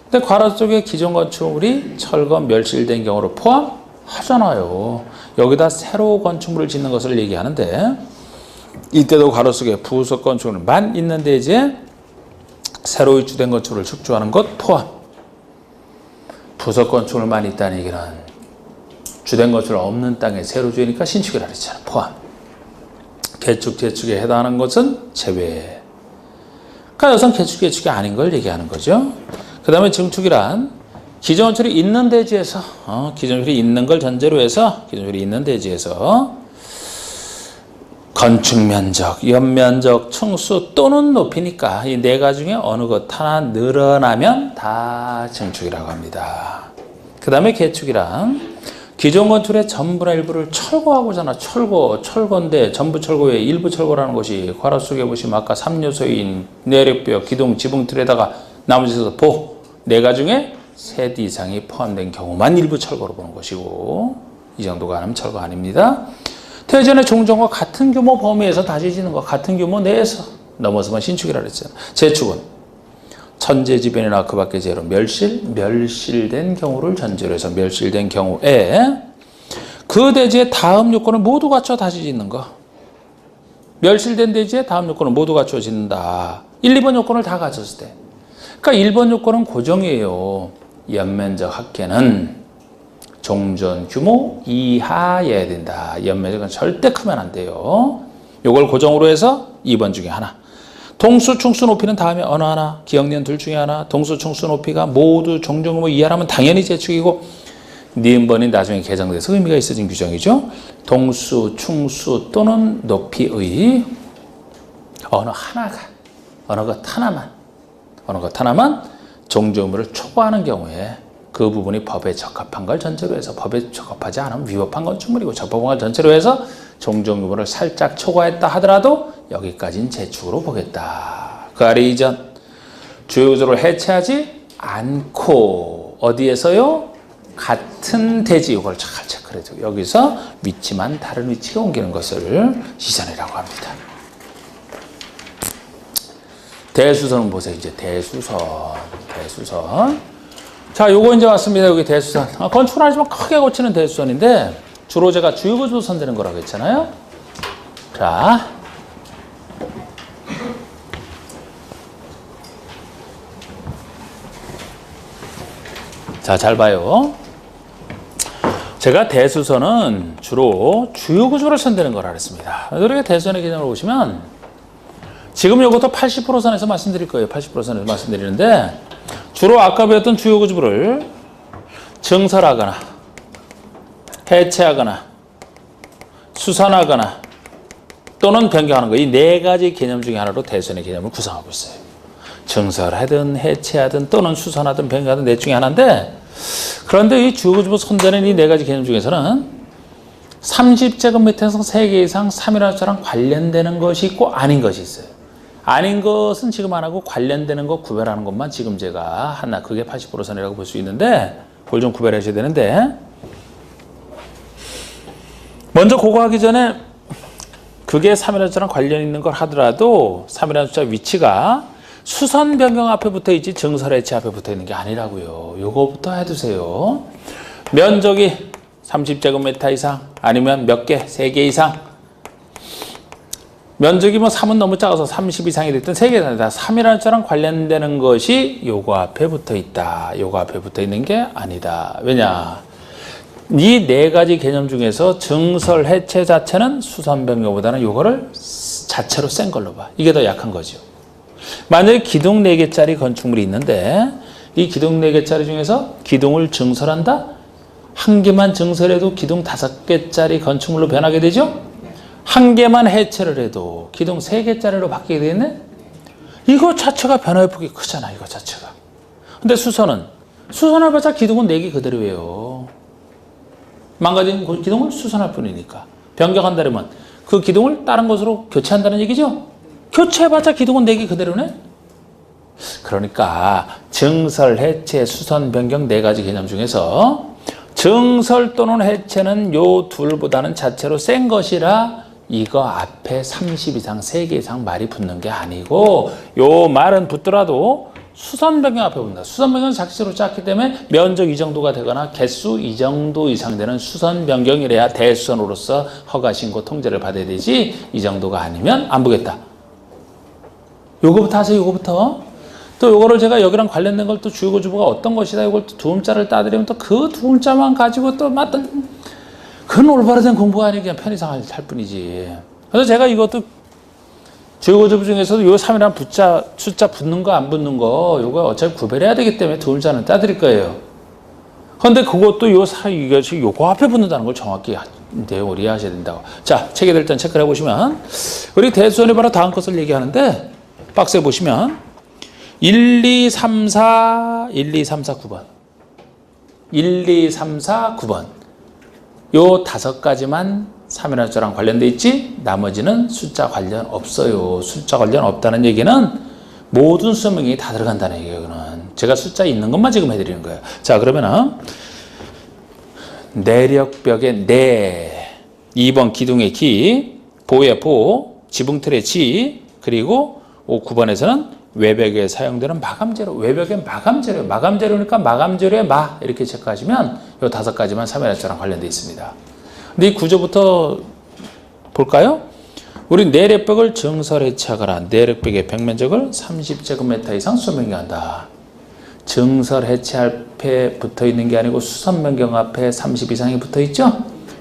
근데 괄호 속에 기존 건축물이 철거, 멸실된 경우를 포함하잖아요. 여기다 새로 건축물을 짓는 것을 얘기하는데, 이때도 괄호 속에 부속 건축물만 있는 대지에 새로 입주된 건축물을 축조하는 것 포함. 부속 건축물만 있다는 얘기는 주된 건축물 없는 땅에 새로 지으니까 신축이라 그랬잖아. 포함. 개축, 재축에 해당하는 것은 제외. 그러니까 여기서 개축, 재축이 아닌 걸 얘기하는 거죠. 그 다음에 증축이란 기존 건축물이 있는 대지에서, 기존 건축물이 있는 걸 전제로 해서, 기존 건축물이 있는 대지에서 건축 면적, 연면적, 층수 또는 높이니까 이 네 가지 중에 어느 것 하나 늘어나면 다 증축이라고 합니다. 그 다음에 개축이란 기존 건축의 전부나 일부를 철거하고잖아. 철거인데 전부 철거 외에 일부 철거라는 것이 괄호 속에 보시면 아까 3요소인 내력벽, 기둥, 지붕 틀에다가 나머지 있어서 네 가지 중에 셋 이상이 포함된 경우만 일부 철거로 보는 것이고 이 정도가 아니면 철거 아닙니다. 태전의 종전과 같은 규모 범위에서 다시 짓는 것, 같은 규모 내에서 넘어서면 신축이라고 했잖아. 재축은 천재지변이나 그 밖의 재로 멸실된 경우를 전제로 해서 멸실된 경우에 그 대지의 다음 요건을 모두 갖춰 다시 짓는 거. 멸실된 대지의 다음 요건을 모두 갖춰 짓는다. 1, 2번 요건을 다 갖췄을 때. 그러니까 1번 요건은 고정이에요. 연면적 합계는 종전 규모 이하여야 된다. 연면적은 절대 크면 안 돼요. 요걸 고정으로 해서 2번 중에 하나. 동수, 충수, 높이는 다음에 어느 하나, 기억년 둘 중에 하나. 동수, 충수, 높이가 모두 종전 규모 이하라면 당연히 재축이고 니은번이 나중에 개정돼서 의미가 있어진 규정이죠. 동수, 충수 또는 높이의 어느 것 하나만 종전 규모를 초과하는 경우에 그 부분이 법에 적합한 걸 전제로 해서 법에 적합하지 않으면 위법한 건축물이고 적법한 걸 전제로 해서 종전 규모를 살짝 초과했다 하더라도 여기까지는 재축으로 보겠다. 그 아래 이전 주요 구조를 해체하지 않고 어디에서요? 같은 대지 이걸 잘 체크를 해줘. 여기서 위치만 다른 위치로 옮기는 것을 시전이라고 합니다. 대수선은 보세요. 이제 대수선. 자, 요거 이제 왔습니다. 여기 대수선. 건축을 하지만 크게 고치는 대수선인데 주로 제가 주요 구조 선되는 거라고 했잖아요. 자, 잘 봐요. 제가 대수선은 주로 주요 구조를 선되는 거라 그랬습니다. 우리가 대수선의 개념을 보시면 지금 이것도 80% 선에서 말씀드릴 거예요. 80% 선에서 말씀드리는데 주로 아까 배웠던 주요 구조물을 증설하거나 해체하거나 수선하거나 또는 변경하는 거 이 네 가지 개념 중에 하나로 대수선의 개념을 구성하고 있어요. 증설하든 해체하든 또는 수선하든 변경하든 넷 중에 하나인데 그런데 이 주요 구조물 선되는 이 네 가지 개념 중에서는 30제곱미터에서 3개 이상 3이라는 숫자랑 관련되는 것이 있고 아닌 것이 있어요. 아닌 것은 지금 안 하고 관련되는 것 구별하는 것만 지금 제가 하나 그게 80% 선이라고 볼 수 있는데 그걸 좀 구별하셔야 되는데 먼저 그거 하기 전에 그게 3이라는 숫자랑 관련 있는 걸 하더라도 3이라는 숫자 위치가 수선 변경 앞에 붙어 있지 증설 해체 앞에 붙어 있는 게 아니라고요. 요거부터 해두세요. 면적이 30제곱미터 이상 아니면 몇 개? 3개 이상 면적이 뭐 3은 너무 작아서 30 이상이 됐든 3개 다 3이라는 숫자랑 관련되는 것이 요거 앞에 붙어 있다. 요거 앞에 붙어 있는 게 아니다. 왜냐? 이 네 가지 개념 중에서 증설 해체 자체는 수선 변경보다는 요거를 자체로 센 걸로 봐. 이게 더 약한 거죠. 만약에 기둥 4개짜리 건축물이 있는데 이 기둥 4개짜리 중에서 기둥을 증설한다? 한 개만 증설해도 기둥 5개짜리 건축물로 변하게 되죠? 한 개만 해체를 해도 기둥 3개짜리로 바뀌게 되겠네? 이거 자체가 변화의 폭이 크잖아, 이거 자체가. 근데 수선해봤자 기둥은 4개 그대로예요. 망가진 기둥을 수선할 뿐이니까. 변경한다면 그 기둥을 다른 것으로 교체한다는 얘기죠. 교체해봤자 기둥은 4개 그대로네. 그러니까 증설, 해체, 수선, 변경 4가지 개념 중에서 증설 또는 해체는 요 둘보다는 자체로 센 것이라 이거 앞에 30 이상, 3개 이상 말이 붙는 게 아니고 요 말은 붙더라도 수선, 변경 앞에 붙는다. 수선, 변경은 작시로 작기 때문에 면적 이 정도가 되거나 개수 이 정도 이상 되는 수선, 변경이래야 대수선으로서 허가신고 통제를 받아야 되지 이 정도가 아니면 안 보겠다. 요거부터 하세요. 요거부터. 또 요거를 제가 여기랑 관련된 걸 또 주요고 주보가 어떤 것이다. 이걸 또 두음자를 따드리면 또 그 두음자만 가지고 또 맞던 그건 올바르된 공부가 아니고 그냥 편의상 할 뿐이지. 그래서 제가 이것도 주요고 주보 중에서도 요 3이라는 숫자 붙는 거 안 붙는 거 요거 어차피 구별해야 되기 때문에 두음자는 따드릴 거예요. 그런데 그것도 요 사이 요거 앞에 붙는다는 걸 정확히 내용을 이해하셔야 된다고. 자, 책에 될 땐 체크를 해보시면 우리 대수원이 바로 다음 것을 얘기하는데 박스에 보시면 1, 2, 3, 4, 1, 2, 3, 4, 9번. 1, 2, 3, 4, 9번. 요 5가지만 3이라는 숫자랑 관련돼 있지 나머지는 숫자 관련 없어요. 숫자 관련 없다는 얘기는 모든 수명이 다 들어간다는 얘기예요. 이거는 제가 숫자 있는 것만 지금 해드리는 거예요. 자, 그러면은 내력벽의 내 2번 기둥의 기, 보의 보, 지붕틀의 지, 그리고 9번에서는 외벽에 사용되는 마감재료. 외벽의 마감재료. 마감재료니까 마감재료의 마 이렇게 체크하시면 이 5가지만 3이라는 숫자랑 관련되어 있습니다. 근데 이 구조부터 볼까요? 우리 내력벽을 증설 해체하거나 내력벽의 벽면적을 30제곱미터 이상 수변경한다. 증설 해체할 앞에 붙어 있는 게 아니고 수선 변경 앞에 30 이상이 붙어 있죠?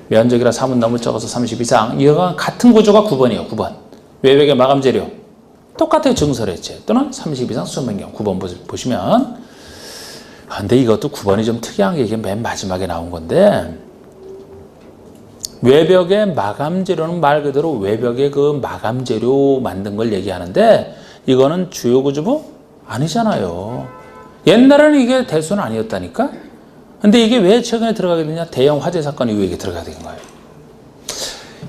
면적이라 3은 너무 적어서 30 이상. 이거가 같은 구조가 9번이에요. 9번. 외벽의 마감 재료. 똑같아요. 증설 해체 또는 30 이상 수선 변경. 9번 보시면. 근데 이것도 9번이 좀 특이한 게 이게 맨 마지막에 나온 건데 외벽의 마감 재료는 말 그대로 외벽의 그 마감 재료 만든 걸 얘기하는데 이거는 주요 구조부 아니잖아요. 옛날에는 이게 대수는 아니었다니까? 근데 이게 왜 최근에 들어가게 되냐? 대형 화재 사건 이후에 이게 들어가게 된 거예요.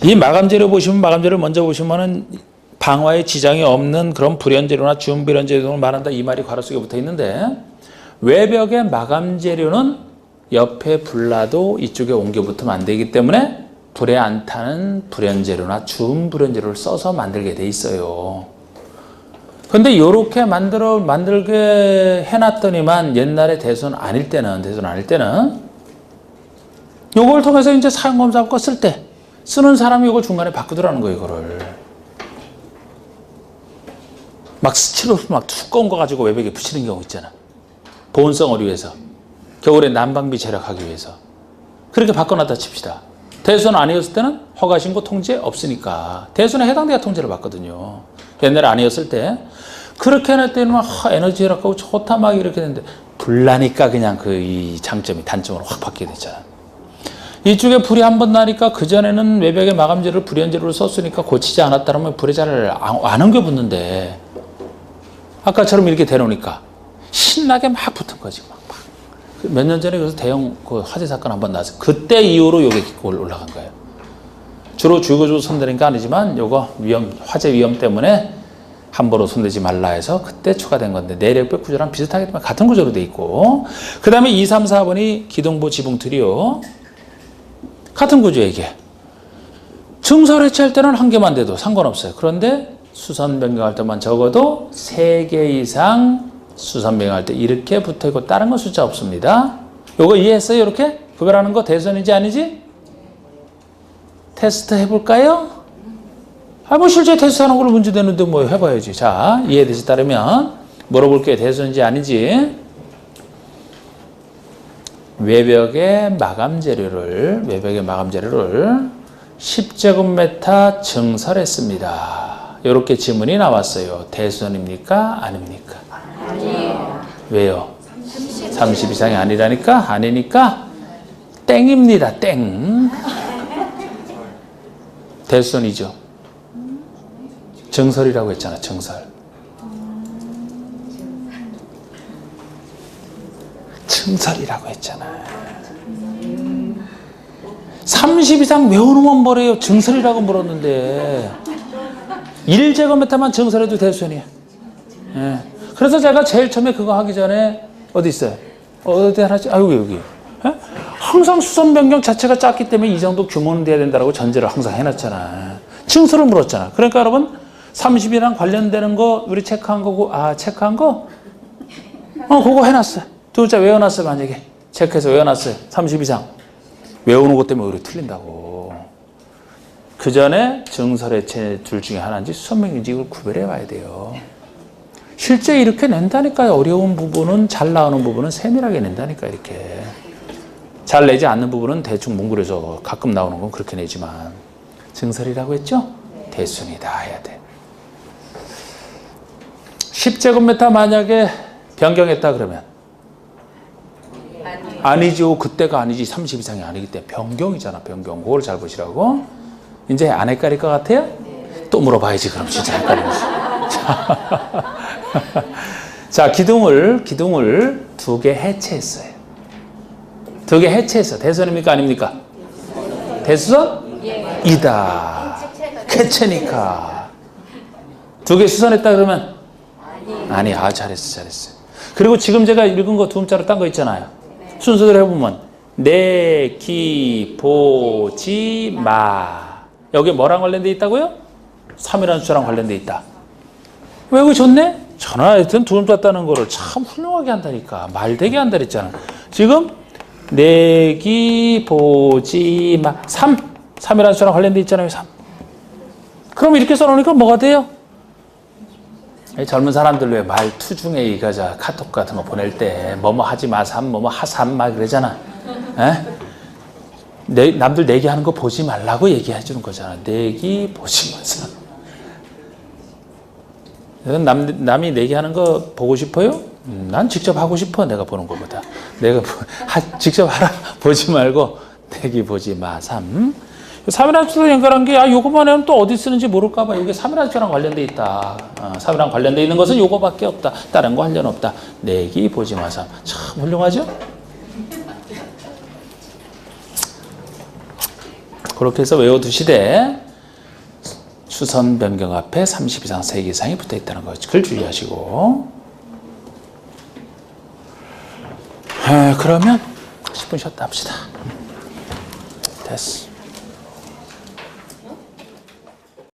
이 마감재료 보시면, 마감재료를 먼저 보시면은 방화에 지장이 없는 그런 불연재료나 준불연재료를 말한다. 이 말이 괄호 속에 붙어 있는데, 외벽의 마감재료는 옆에 불나도 이쪽에 옮겨 붙으면 안 되기 때문에 불에 안 타는 불연재료나 준불연재료를 써서 만들게 돼 있어요. 근데 요렇게 만들게 해놨더니만 옛날에 대선 아닐 때는 요걸 통해서 이제 사용검사 쓸 때 쓰는 사람이 요걸 중간에 바꾸더라는 거예요, 이거를. 막 스티로폼 막 두꺼운 거 가지고 외벽에 붙이는 경우 있잖아. 보온성을 위해서. 겨울에 난방비 절약하기 위해서. 그렇게 바꿔놨다 칩시다. 대선 아니었을 때는 허가신고 통제 없으니까. 대선에 해당돼야 통제를 받거든요. 옛날에 아니었을 때. 그렇게 해놨더니 막 에너지 절약하고 좋다 막 이렇게 되는데 불나니까 그냥 이 장점이 단점으로 확 바뀌게 되잖아. 이쪽에 불이 한 번 나니까 그전에는 외벽에 마감재료를 불연재료를 썼으니까 고치지 않았다면 불에 잘 안 옮겨 붙는데 아까처럼 이렇게 대놓으니까 신나게 막 붙은 거지. 몇 년 전에 그래서 대형 화재 사건 한 번 나왔어요. 그때 이후로 요게 올라간 거예요. 주로 주거주 손대는 게 아니지만 요거 화재 위험 때문에 함부로 손대지 말라 해서 그때 추가된 건데 내력벽 구조랑 비슷하기 때문에 같은 구조로 돼 있고 그 다음에 2, 3, 4번이 기둥부 지붕틀이요. 같은 구조예요 이게. 증설 해체할 때는 한 개만 돼도 상관없어요. 그런데 수선 변경할 때만 적어도 3개 이상 수선 변경할 때 이렇게 붙어있고 다른 건 숫자 없습니다. 요거 이해했어요? 이렇게? 구별하는 거 대선인지 아니지? 테스트 해볼까요? 뭐 실제 테스트하는 걸로 문제 되는데 뭐 해봐야지. 자, 이해되시 따르면 물어볼게요. 대수인지 아니지. 외벽의 마감 재료를 10제곱미터 증설했습니다. 이렇게 지문이 나왔어요. 대수입니까? 아닙니까? 아니에요. 왜요? 30 이상이 아니라니까? 아니니까 땡입니다. 땡. 대수이죠. 증설이라고 했잖아. 증설이라고 했잖아. 30 이상 외우는 뭐래요? 증설이라고 물었는데 1제곱미터만 증설해도 대수연이에요. 예. 그래서 제가 제일 처음에 그거 하기 전에 어디 있어요? 어디 하나지? 아 여기. 예? 항상 수선 변경 자체가 작기 때문에 이 정도 규모는 돼야 된다고 전제를 항상 해놨잖아. 증설을 물었잖아. 그러니까 여러분 30이랑 관련되는 거 우리 체크한 거고 체크한 거? 그거 해놨어요. 두 글자 외워놨어요. 만약에 체크해서 외워놨어요. 30 이상 외우는 것 때문에 오히려 틀린다고. 그 전에 증설해체 둘 중에 하나인지 수선명인지 이걸 구별해 봐야 돼요. 실제 이렇게 낸다니까요. 어려운 부분은 잘 나오는 부분은 세밀하게 낸다니까 이렇게. 잘 내지 않는 부분은 대충 뭉그려서 가끔 나오는 건 그렇게 내지만 증설이라고 했죠? 대순이다 해야 돼. 10제곱미터 만약에 변경했다 그러면 아니죠. 그때가 아니지. 30 이상이 아니기 때문에 변경이잖아. 변경. 그걸 잘 보시라고. 이제 안 헷갈릴 것 같아요? 또 물어봐야지. 그럼 진짜 헷갈리면서. 자, 기둥을 2개 해체했어요. 2개 해체했어. 대선입니까? 아닙니까? 대수선? 이다. 해체니까. 2개 수선했다 그러면? 아니, 잘했어. 그리고 지금 제가 읽은 거 두 음자로 딴 거 있잖아요. 순서대로 해보면 내기 보지 마. 여기 뭐랑 관련돼 있다고요? 3이라는 숫자랑 관련돼 있다. 외우기 좋네? 전화했던 두 음자 따는 거를 참 훌륭하게 한다니까. 말되게 한다 그랬잖아. 지금 내기 보지 마. 3이라는 숫자랑 관련돼 있잖아요. 3. 그럼 이렇게 써놓으니까 뭐가 돼요? 젊은 사람들 왜 말투 중에 이거 카톡 같은 거 보낼 때 뭐뭐 하지 마, 뭐뭐 하삼 막 그러잖아. 남들 내기하는 거 보지 말라고 얘기해 주는 거잖아. 내기 보지 마서. 남이 내기하는 거 보고 싶어요? 난 직접 하고 싶어. 내가 보는 것보다. 내가 직접 하라. 보지 말고 내기 보지 마. 3. 3이라는 숫자로 연결한 게 요거만 하면 또 어디 쓰는지 모를까 봐. 이게 3이라는 숫자랑 관련돼 있다. 3이랑 관련돼 있는 것은 요거밖에 없다. 다른 거 관련 없다. 내기 보지 마. 3. 참 훌륭하죠? 그렇게 해서 외워두시되 수선 변경 앞에 30 이상 3개 이상이 붙어 있다는 거 그걸 주의하시고. 그러면 10분 쉬었다 합시다. 됐어.